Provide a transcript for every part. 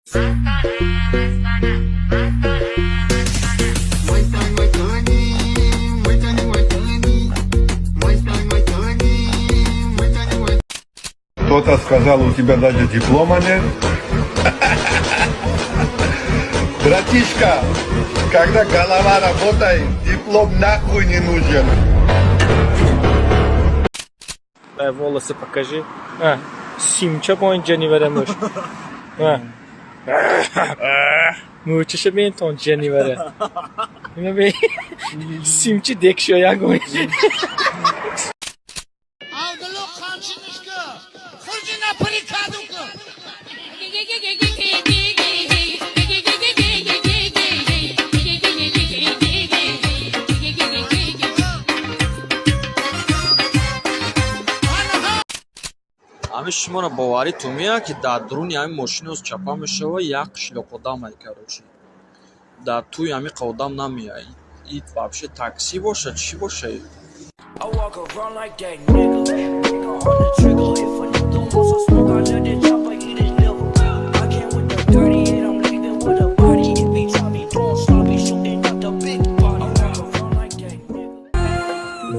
Кто-то сказал, у тебя даже диплома нет. Братишка, когда голова работает, диплом нахуй не нужен. Волосы покажи. Симча боюнча неверемиш. Мучиша бентон женевере. Симчи декшо ягон. ами шуморо боваритун меяд ки дар дуруни ами мошиноз чапа мешава як шлёк одамай карочи дар туи ами қодам намеяй ит вообще такси бошад чӣ бошад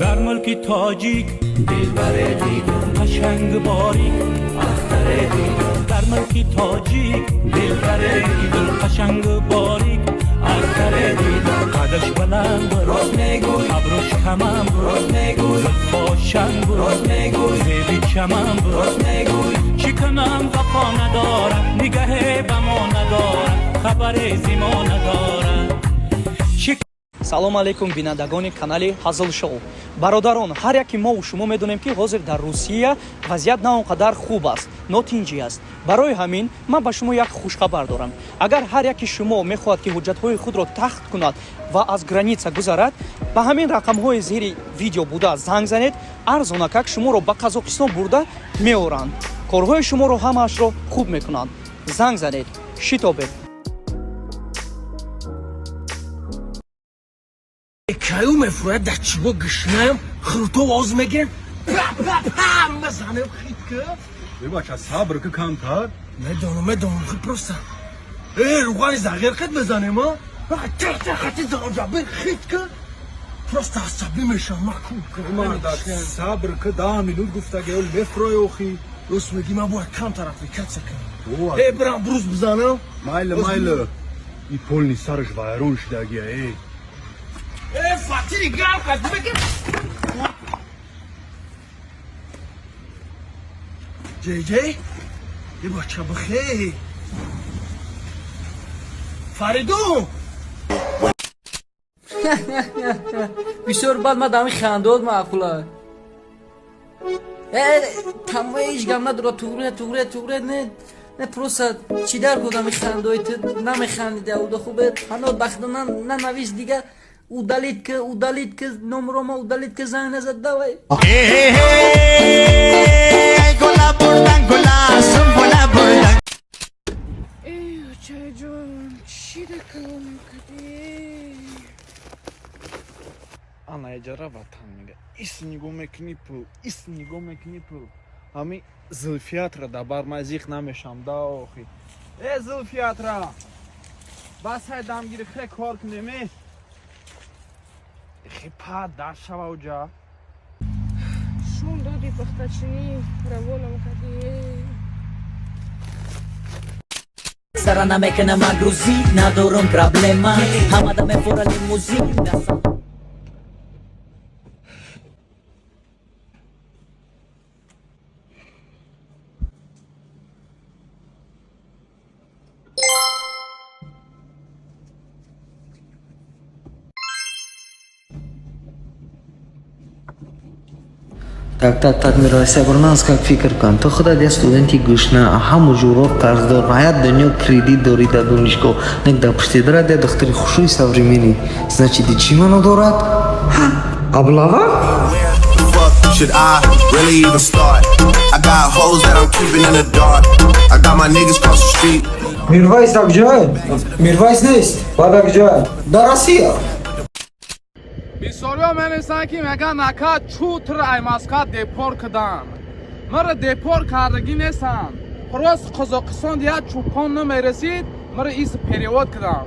در ملک تاجیک دلبر دیدم قشنگ باریک اختر دیدم در ملک تاجیک دلبر دیدم قشنگ باریک اختر دیدم قدش بلند راست میگوی ابروش کمم راست میگوی زلفاشم راست میگوی زیبی چمم راست میگوی چی کنم وفا ندارم نگه بما ندارم خبر زیما ندارم. салом алейкум бинандагони канали ХазлShow. бародарон, ҳар яки мо шумо медонем ки ҳозир дар Русия вазъият на он қадар хуб аст, нотинҷӣ аст. барои ҳамин ман ба шумо як хушхабар дорам. агар ҳар яки шумо мехоҳад ки ҳуҷҷатҳои худро тахт кунад ва аз граница гузарад, ба ҳамин рақамҳои зери видео буда занг занед, арзонакак шуморо ба Қазоқистон бурда меоранд. корҳои шуморо ҳамаашро хуб мекунанд. занг занед, шитобед. Каю мефрояд дар чиго гишнаем хурто оз мегирем мезанем хитка Бача сабр ки камтар. медонам хит просто руғани зағирқат мезанем а хати заоҷаби хитка просто асаби мешам макун Сабр ки 10 минут гуфтаги ol мефрой охи. рост мегӣ ман бояд камтар апликатсия кунам бирам буруз бизанам Майли. И полный сарыш вайрон шдаги эй. Фатири гам кад бегир джей ди бача бахе Фариду бисёр бад ма дами хандод маъқула тамоиш гам надура тугре не просто чӣ дар будами хандои ту намехандида уда хубе ҳанот бахта нанавис дигар удалит ки номро ма удалит ки занг назад давай gola burdan чайҷон чӣ дакалом мекардӣ ана эҷара ватан мега ис нигоҳ мекунӣ пул ҳами зулфиятра да бармазиқ намешам да охи зулфиятра бас ҳай дамгири хе кор кунеме хипа дар шава уҷа шум доди пахтачинӣ равонам кардӣ сара намекунам агрӯзӣ надорам проблема ҳамада мефора лимузин Так, мирвайса, бурнас как фикр кан. То худа я студенти гушна, ҳаму ҷуро қарздор, ҳаят дунё кредит дори дар донишгоҳ. Нек дар пушти дорад, я духтари хушрӯи современи. Значит, чӣ маъно дорад? Аблага? Should I really even start? I got hoes that I'm keeping in the dark. I got my niggas cross the street. Мирвайс акҷояд? Мирвайс нест. Баъд акҷояд? Дар Россия. бисёриҳо менависанд ки мегӯянд накад чӯтр аймаскат депор карданд. мара депор кардагӣ нестанд. просто Қозоқистон я чӯпон намерасид, мара из перевод кардам.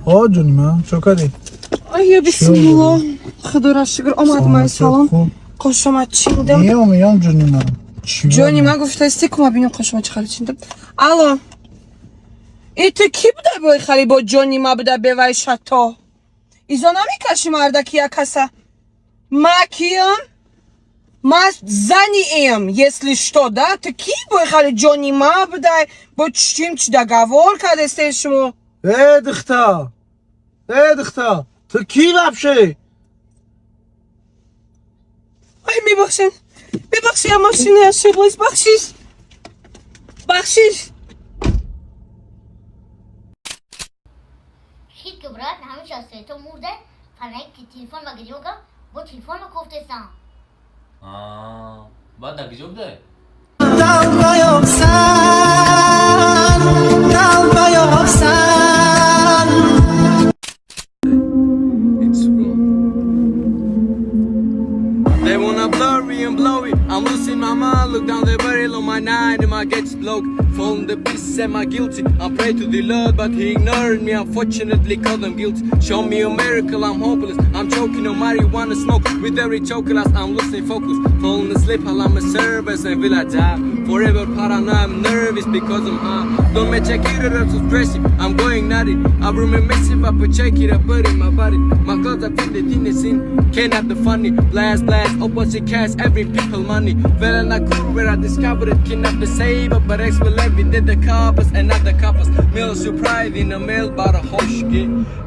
آه جونی من چوکاری آیا بسم الله خدا را شکر آمد من سلام قشمت چیندم میام جونی من جونی من گفته استی که ما بینیم قشمت چی خالی چیندم الو ایتو کی بوده بای خالی با جونی ما بوده بوی شتا ایزا نمیکشی مردکی یا کسا ما کیم ما زنی ایم если что да تو کی بای خالی جونی ما بوده با چیم چی دگوار کرده استی شما دختر تو کی вообще ای میبخشین ببخشی ماشین عاشق باز بخشیش خیلی که برات همه شاسته تو مرده فنایی که تلفن و گریوگا با تلفن و کوفته سام بعد دقیقه جوب ده ТАНҒО ёбсан ТАНღО ёбсан They wanna blurry and blowy. I'm losing my mind. Look down the barrel on my nine and my gets bloke. Falling the beast, am I guilty? I pray to the Lord, but he ignored me. Unfortunately, call them guilty. Show me a miracle, I'm hopeless. I'm choking on marijuana smoke. With every chocolate, I'm losing focus. Falling asleep while I'm a service and will I die? Forever paranoid, I'm nervous because I'm high. Don't me check it out, so stressy. I'm going nutty. I remember messing up, but check it up, put in my body. My clothes, I feel the thinness in. Can't have the funny. Blast, opposite cash, every people money. Well, and I cool where I discovered it. Cannot be saved, but ex will let me did the coppers and not the coppers. Meal surprise in the mail, but a hoshki.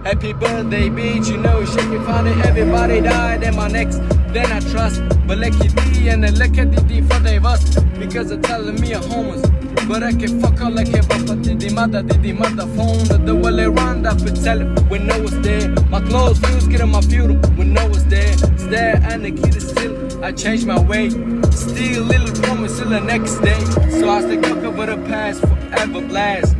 Happy birthday, bitch. You know, shake it funny. Everybody died, and my next. Then I trust. But like it D and then look at the D for they was. Because they're telling me a homeless. But I can fuck up like a papa did the mother phone. The way they run up and tell it when no one's there. My clothes feels get on my funeral when no one's there. It's there and the kid is still. I changed my way. Still little promise till the next day. So I stick up over the past forever blast.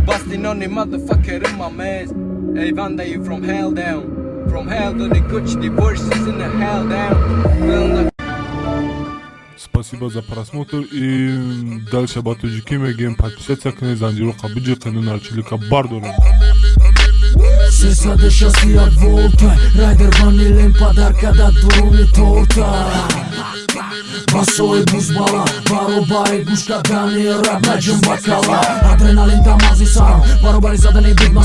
Busting on the motherfucker in my mask. Hey Vanda, you from hell down. From hell to the Gucci divorces in the hell down. Спасибо за просмотр и дальше об Таджике мегем подписаться к незанжиру кабиджи канал Чилика Бардором. Сесаде шасти як волта Райдер ванилен подарка да дуруни торта Басои бузбала Баробари гушка дани раб наҷм бакала Адреналин дамази сарам Баробари задани бидмас